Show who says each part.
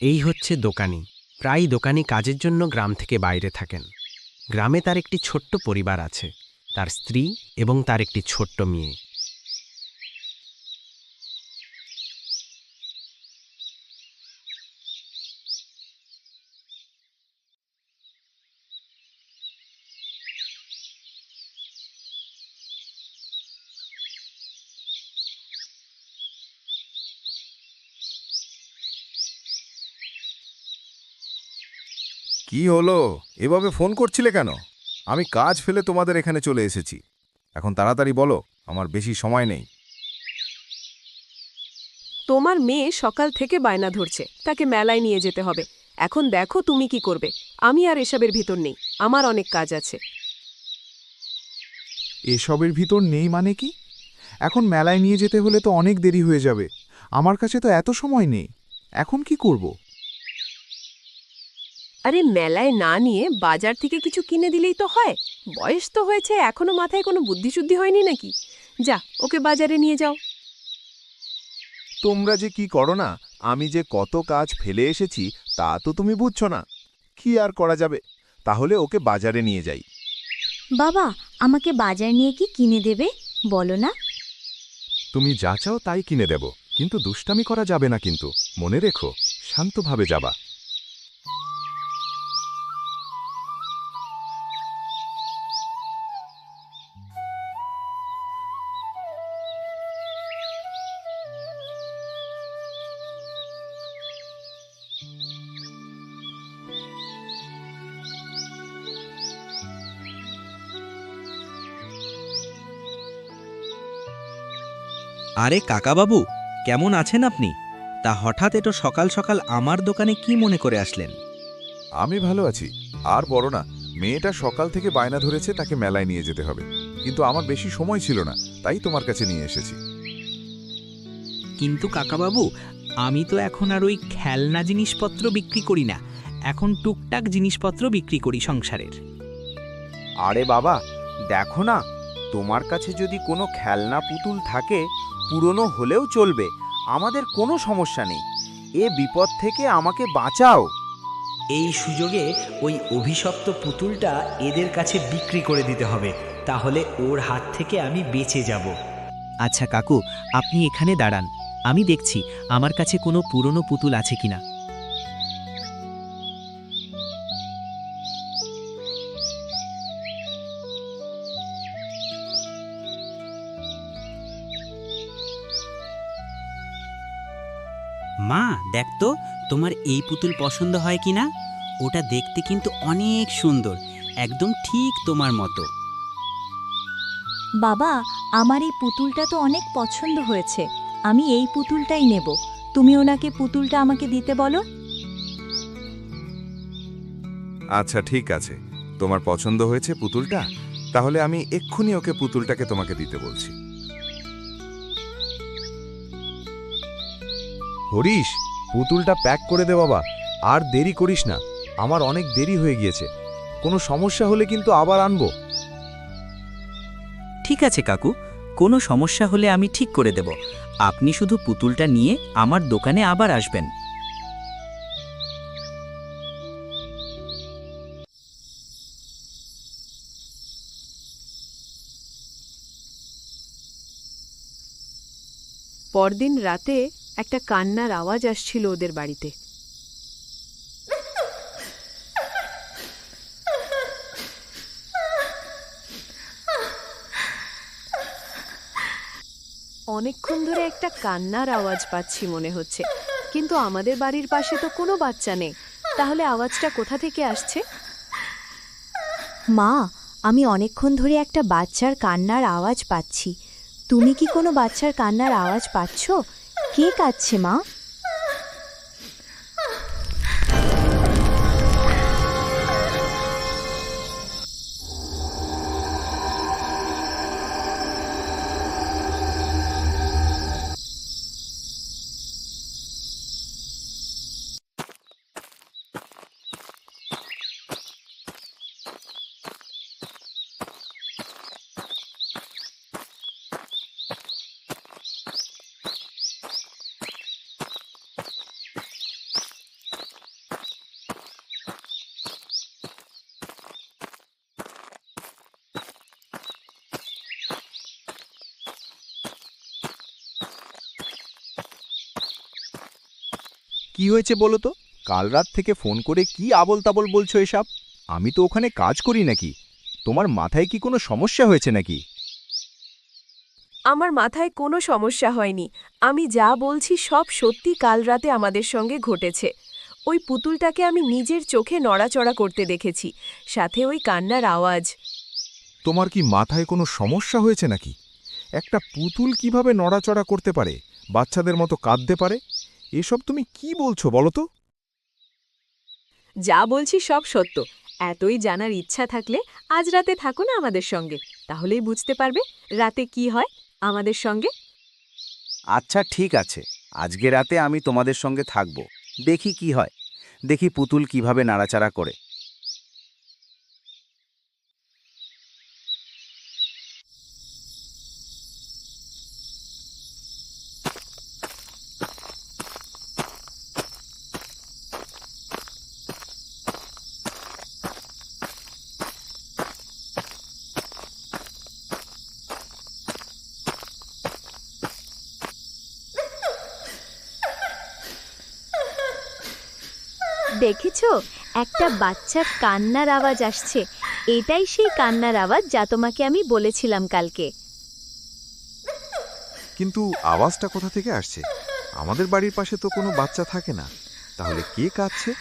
Speaker 1: এই হচ্ছে দোকানি। প্রায় দোকানি কাজের জন্য গ্রাম থেকে বাইরে থাকেন। গ্রামে তার একটি ছোট্ট পরিবার আছে, তার স্ত্রী এবং তার একটি ছোট্ট মেয়ে।
Speaker 2: কি হলো? এভাবে ফোন করছিলে কেন? আমি কাজ ফেলে তোমাদের এখানে চলে এসেছি। এখন তাড়াতাড়ি বলো, আমার বেশি সময় নেই।
Speaker 3: তোমার মেয়ে সকাল থেকে বায়না ধরছে, তাকে মেলায় নিয়ে যেতে হবে। এখন দেখো তুমি কি করবে। আমি আর এসবের ভিতর নেই, আমার অনেক কাজ আছে।
Speaker 4: এসবের ভিতর নেই মানে কি? এখন মেলায় নিয়ে যেতে হলে তো অনেক দেরি হয়ে যাবে। আমার কাছে তো এত সময় নেই। এখন কি করব?
Speaker 3: আরে মেলায় না নিয়ে বাজার থেকে কিছু কিনে দিলেই তো হয়। বয়স তো হয়েছে, এখনো মাথায় কোনো বুদ্ধিশুদ্ধি হয়নি নাকি? যা, ওকে বাজারে নিয়ে যাও।
Speaker 2: তোমরা যে কি করো না, আমি যে কত কাজ ফেলে এসেছি তা তো তুমি বুঝছো না। কি আর করা যাবে, তাহলে ওকে বাজারে নিয়ে যাই।
Speaker 5: বাবা, আমাকে বাজার নিয়ে কি কিনে দেবে বলো না?
Speaker 2: তুমি যা চাও তাই কিনে দেব, কিন্তু দুষ্টামি করা যাবে না। কিন্তু মনে রেখো, শান্তভাবে যাবা।
Speaker 6: আরে কাকাবাবু, কেমন আছেন আপনি? তা হঠাৎ এত সকাল সকাল আমার দোকানে কি মনে করে আসলেন?
Speaker 2: আমি ভালো আছি। আর বড় না, মেয়েটা সকাল থেকে বায়না ধরেছে তাকে মেলায় নিয়ে যেতে হবে, কিন্তু আমার বেশি সময় ছিল না, তাই তোমার কাছে নিয়ে এসেছি।
Speaker 6: কিন্তু কাকাবাবু, আমি তো এখন আর ওই খেলনা জিনিসপত্র বিক্রি করি না, এখন টুকটাক জিনিসপত্র বিক্রি করি সংসারের।
Speaker 7: আরে বাবা, দেখো না, তোমার কাছে যদি কোনো খেলনা পুতুল থাকে, পুরনো হলেও চলবে, আমাদের কোনো সমস্যা নেই। এ বিপদ থেকে আমাকে বাঁচাও।
Speaker 8: এই সুযোগে ওই অভিশপ্ত পুতুলটা এদের কাছে বিক্রি করে দিতে হবে, তাহলে ওর হাত থেকে আমি বেঁচে যাব।
Speaker 6: আচ্ছা কাকু, আপনি এখানে দাঁড়ান, আমি দেখছি আমার কাছে কোনো পুরনো পুতুল আছে কিনা।
Speaker 9: মা, দেখ তো তোমার এই পুতুল পছন্দ হয় কিনা। ওটা দেখতে কিন্তু অনেক সুন্দর, একদম ঠিক তোমার মতো।
Speaker 5: বাবা, আমার এই পুতুলটা তো অনেক পছন্দ হয়েছে। আমি এই পুতুলটাই নেব। তুমি ওনাকে পুতুলটা আমাকে দিতে বলো।
Speaker 2: আচ্ছা ঠিক আছে, তোমার পছন্দ হয়েছে পুতুলটা, তাহলে আমি এক্ষুনি ওকে পুতুলটাকে তোমাকে দিতে বলছি।
Speaker 10: হরিশ, পুতুলটা প্যাক করে দে বাবা। আর দেরি করিস না, আমার অনেক দেরি হয়ে গিয়েছে। কোনো সমস্যা হলে কিন্তু আবার আনবো।
Speaker 6: ঠিক আছে কাকু, কোনো সমস্যা হলে আমি ঠিক করে দেব। আপনি শুধু পুতুলটা নিয়ে আমার দোকানে আবার আসবেন।
Speaker 3: পরদিন রাতে একটা কান্নার আওয়াজ আসছিল ওদের বাড়িতে। অনেকক্ষণ ধরে একটা কান্নার আওয়াজ পাচ্ছি মনে হচ্ছে, কিন্তু আমাদের বাড়ির পাশে তো কোনো বাচ্চা নেই। তাহলে আওয়াজটা কোথা থেকে আসছে?
Speaker 5: মা, আমি অনেকক্ষণ ধরে একটা বাচ্চার কান্নার আওয়াজ পাচ্ছি। তুমি কি কোনো বাচ্চার কান্নার আওয়াজ পাচ্ছ? কে কাঁদছে মা?
Speaker 11: কি হয়েছে বলো তো? কাল রাত থেকে ফোন করে কি আবল তাবল বলছো এসব? আমি তো ওখানে কাজ করি নাকি? তোমার মাথায় কি কোনো সমস্যা হয়েছে নাকি?
Speaker 3: আমার মাথায় কোনো সমস্যা হয়নি। আমি যা বলছি সব সত্যি কাল রাতে আমাদের সঙ্গে ঘটেছে। ওই পুতুলটাকে আমি নিজের চোখে নড়াচড়া করতে দেখেছি, সাথে ওই কান্নার আওয়াজ।
Speaker 2: তোমার কি মাথায় কোনো সমস্যা হয়েছে নাকি? একটা পুতুল কিভাবে নড়াচড়া করতে পারে, বাচ্চাদের মতো কাঁদতে পারে? এসব তুমি কি বলছো বলো তো?
Speaker 3: যা বলছি সব সত্য। এতই জানার ইচ্ছা থাকলে আজ রাতে থাকো না আমাদের সঙ্গে, তাহলেই বুঝতে পারবে রাতে কি হয় আমাদের সঙ্গে।
Speaker 7: আচ্ছা ঠিক আছে, আজকে রাতে আমি তোমাদের সঙ্গে থাকব। দেখি কি হয়, দেখি পুতুল কিভাবে নাড়াচাড়া করে।
Speaker 5: দেখেছো, একটা বাচ্চার কান্নার আওয়াজ আসছে। এটাই সেই কান্নার আওয়াজ যা তোমাকে আমি বলেছিলাম কালকে।
Speaker 2: কিন্তু আওয়াজটা কোথা থেকে আসছে? আমাদের বাড়ির পাশে তো কোনো বাচ্চা থাকে না, তাহলে কে কাঁদছে?